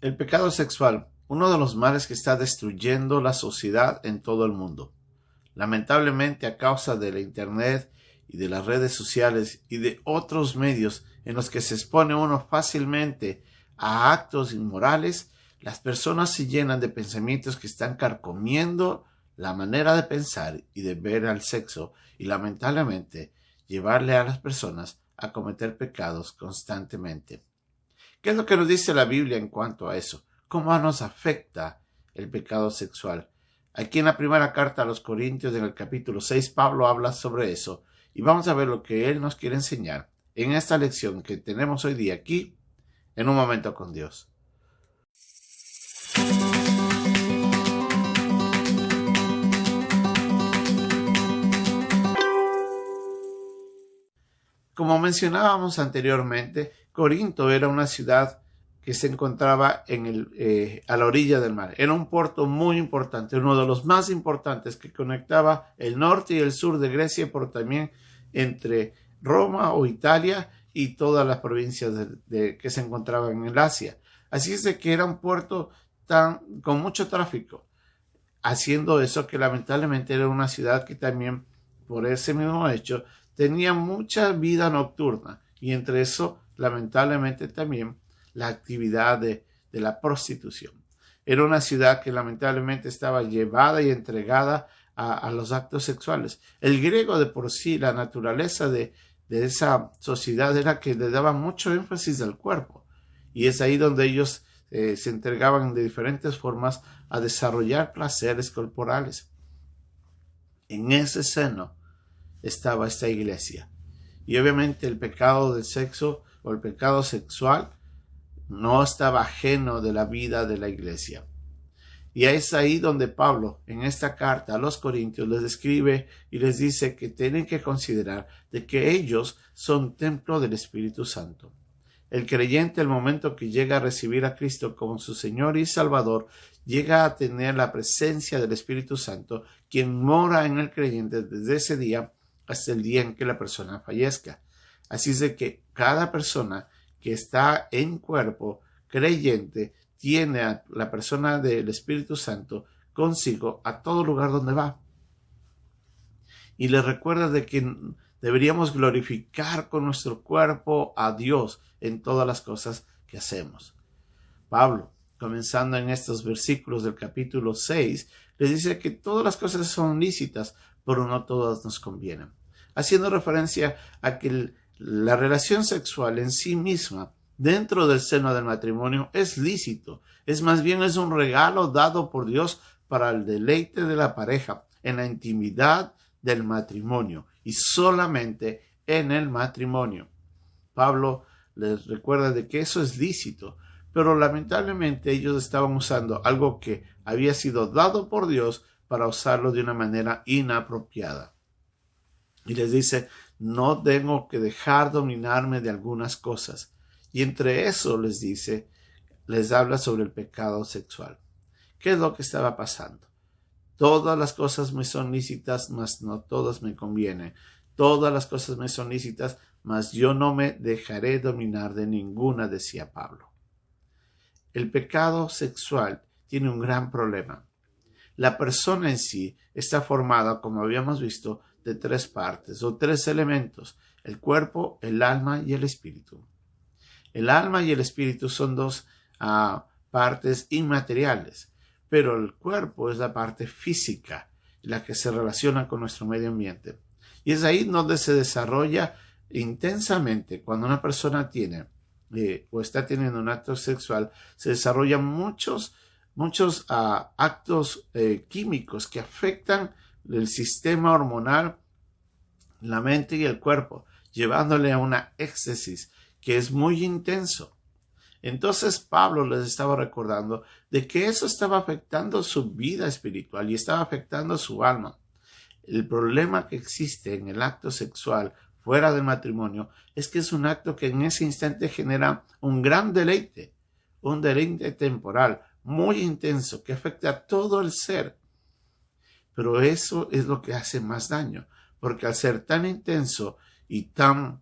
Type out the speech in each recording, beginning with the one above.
El pecado sexual, uno de los males que está destruyendo la sociedad en todo el mundo. Lamentablemente, a causa de la Internet y de las redes sociales y de otros medios en los que se expone uno fácilmente a actos inmorales, las personas se llenan de pensamientos que están carcomiendo la manera de pensar y de ver al sexo y lamentablemente llevarle a las personas a cometer pecados constantemente. ¿Qué es lo que nos dice la Biblia en cuanto a eso? ¿Cómo nos afecta el pecado sexual? Aquí en la primera carta a los Corintios, en el capítulo 6, Pablo habla sobre eso y vamos a ver lo que él nos quiere enseñar en esta lección que tenemos hoy día aquí en Un Momento con Dios. Como mencionábamos anteriormente, Corinto era una ciudad que se encontraba a la orilla del mar. Era un puerto muy importante, uno de los más importantes que conectaba el norte y el sur de Grecia, pero también entre Roma o Italia y todas las provincias que se encontraban en el Asia. Así es de que era un puerto con mucho tráfico, haciendo eso que lamentablemente era una ciudad que también, por ese mismo hecho, tenía mucha vida nocturna y entre eso, lamentablemente también, la actividad de la prostitución. Era una ciudad que lamentablemente estaba llevada y entregada a los actos sexuales. El griego de por sí, la naturaleza de esa sociedad era que le daba mucho énfasis al cuerpo y es ahí donde ellos se entregaban de diferentes formas a desarrollar placeres corporales. En ese seno estaba esta iglesia. Y obviamente el pecado del sexo o el pecado sexual no estaba ajeno de la vida de la iglesia. Y es ahí donde Pablo, en esta carta a los Corintios, les escribe y les dice que tienen que considerar de que ellos son templo del Espíritu Santo. El creyente, al momento que llega a recibir a Cristo como su Señor y Salvador, llega a tener la presencia del Espíritu Santo, quien mora en el creyente desde ese día hasta el día en que la persona fallezca. Así es de que cada persona que está en cuerpo creyente tiene a la persona del Espíritu Santo consigo a todo lugar donde va. Y le recuerda de que deberíamos glorificar con nuestro cuerpo a Dios en todas las cosas que hacemos. Pablo, comenzando en estos versículos del capítulo 6, les dice que todas las cosas son lícitas, pero no todas nos convienen, haciendo referencia a que la relación sexual en sí misma dentro del seno del matrimonio es lícito, es más bien es un regalo dado por Dios para el deleite de la pareja en la intimidad del matrimonio y solamente en el matrimonio. Pablo les recuerda de que eso es lícito, pero lamentablemente ellos estaban usando algo que había sido dado por Dios para usarlo de una manera inapropiada. Y les dice, no tengo que dejar dominarme de algunas cosas. Y entre eso les dice, les habla sobre el pecado sexual. ¿Qué es lo que estaba pasando? Todas las cosas me son lícitas, mas no todas me convienen. Todas las cosas me son lícitas, mas yo no me dejaré dominar de ninguna, decía Pablo. El pecado sexual tiene un gran problema. La persona en sí está formada, como habíamos visto, de tres partes o tres elementos: el cuerpo, el alma y el espíritu. El alma y el espíritu son dos partes inmateriales, pero el cuerpo es la parte física, la que se relaciona con nuestro medio ambiente. Y es ahí donde se desarrolla intensamente. Cuando una persona tiene o está teniendo un acto sexual, se desarrollan muchos actos químicos que afectan el sistema hormonal, la mente y el cuerpo, llevándole a una éxtasis que es muy intenso. Entonces Pablo les estaba recordando de que eso estaba afectando su vida espiritual y estaba afectando su alma. El problema que existe en el acto sexual fuera del matrimonio es que es un acto que en ese instante genera un gran deleite, un deleite temporal muy intenso que afecta a todo el ser. Pero eso es lo que hace más daño, porque al ser tan intenso y tan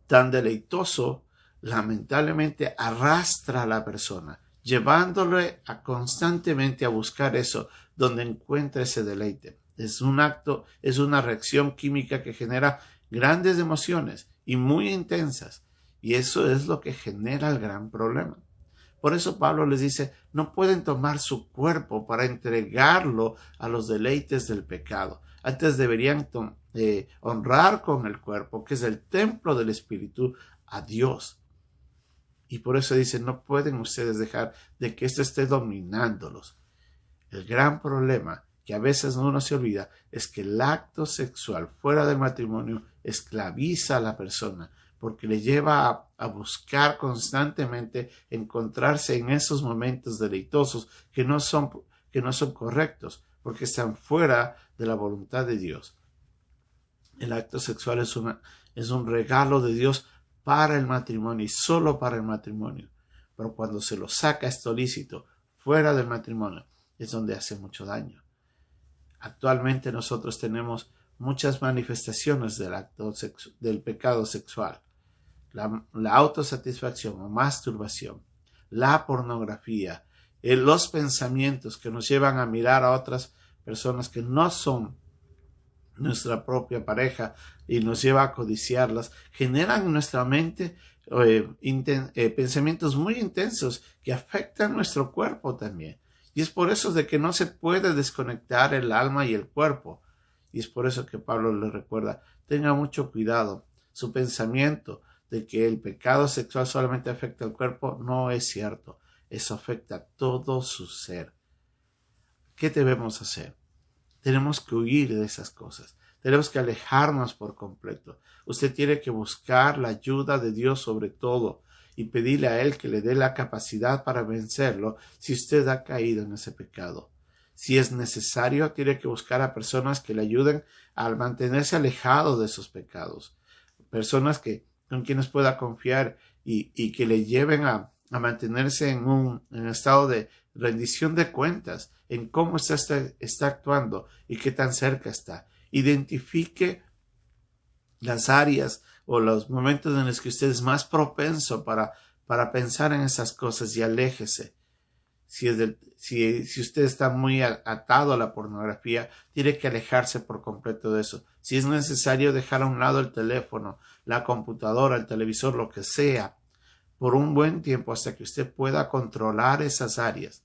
deleitoso, lamentablemente arrastra a la persona, llevándole constantemente a buscar eso donde encuentra ese deleite. Es un acto, es una reacción química que genera grandes emociones y muy intensas. Y eso es lo que genera el gran problema. Por eso Pablo les dice, no pueden tomar su cuerpo para entregarlo a los deleites del pecado. Antes deberían honrar con el cuerpo, que es el templo del Espíritu, a Dios. Y por eso dice, no pueden ustedes dejar de que esto esté dominándolos. El gran problema que a veces uno se olvida es que el acto sexual fuera del matrimonio esclaviza a la persona, porque le lleva a buscar constantemente encontrarse en esos momentos deleitosos que no son correctos, porque están fuera de la voluntad de Dios. El acto sexual es un regalo de Dios para el matrimonio y solo para el matrimonio. Pero cuando se lo saca esto lícito fuera del matrimonio, es donde hace mucho daño. Actualmente nosotros tenemos muchas manifestaciones del pecado sexual. La autosatisfacción o masturbación, la pornografía, los pensamientos que nos llevan a mirar a otras personas que no son nuestra propia pareja y nos lleva a codiciarlas, generan en nuestra mente pensamientos muy intensos que afectan nuestro cuerpo también. Y es por eso de que no se puede desconectar el alma y el cuerpo. Y es por eso que Pablo le recuerda, tenga mucho cuidado. Su pensamiento de que el pecado sexual solamente afecta al cuerpo no es cierto. Eso afecta a todo su ser. ¿Qué debemos hacer? Tenemos que huir de esas cosas. Tenemos que alejarnos por completo. Usted tiene que buscar la ayuda de Dios sobre todo y pedirle a Él que le dé la capacidad para vencerlo si usted ha caído en ese pecado. Si es necesario, tiene que buscar a personas que le ayuden a mantenerse alejado de esos pecados. Personas con quienes pueda confiar y que le lleven a mantenerse en un estado de rendición de cuentas en cómo está actuando y qué tan cerca está. Identifique las áreas o los momentos en los que usted es más propenso para pensar en esas cosas y aléjese. Si usted está muy atado a la pornografía, tiene que alejarse por completo de eso. Si es necesario dejar a un lado el teléfono, la computadora, el televisor, lo que sea, por un buen tiempo hasta que usted pueda controlar esas áreas.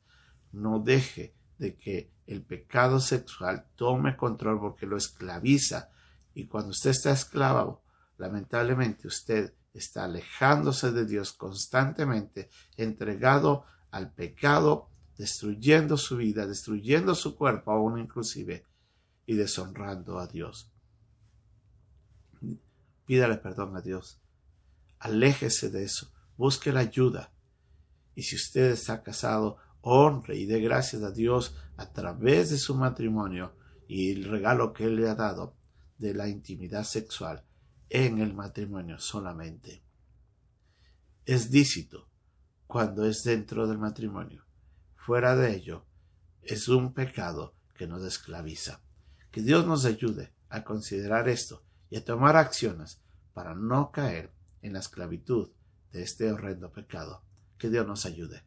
No deje de que el pecado sexual tome control porque lo esclaviza. Y cuando usted está esclavo, lamentablemente usted está alejándose de Dios constantemente, entregado al pecado, destruyendo su vida, destruyendo su cuerpo aún inclusive y deshonrando a Dios. Pídale perdón a Dios. Aléjese de eso. Busque la ayuda. Y si usted está casado, honre y dé gracias a Dios a través de su matrimonio y el regalo que Él le ha dado de la intimidad sexual en el matrimonio solamente. Es lícito cuando es dentro del matrimonio. Fuera de ello, es un pecado que nos esclaviza. Que Dios nos ayude a considerar esto y a tomar acciones para no caer en la esclavitud de este horrendo pecado. Que Dios nos ayude.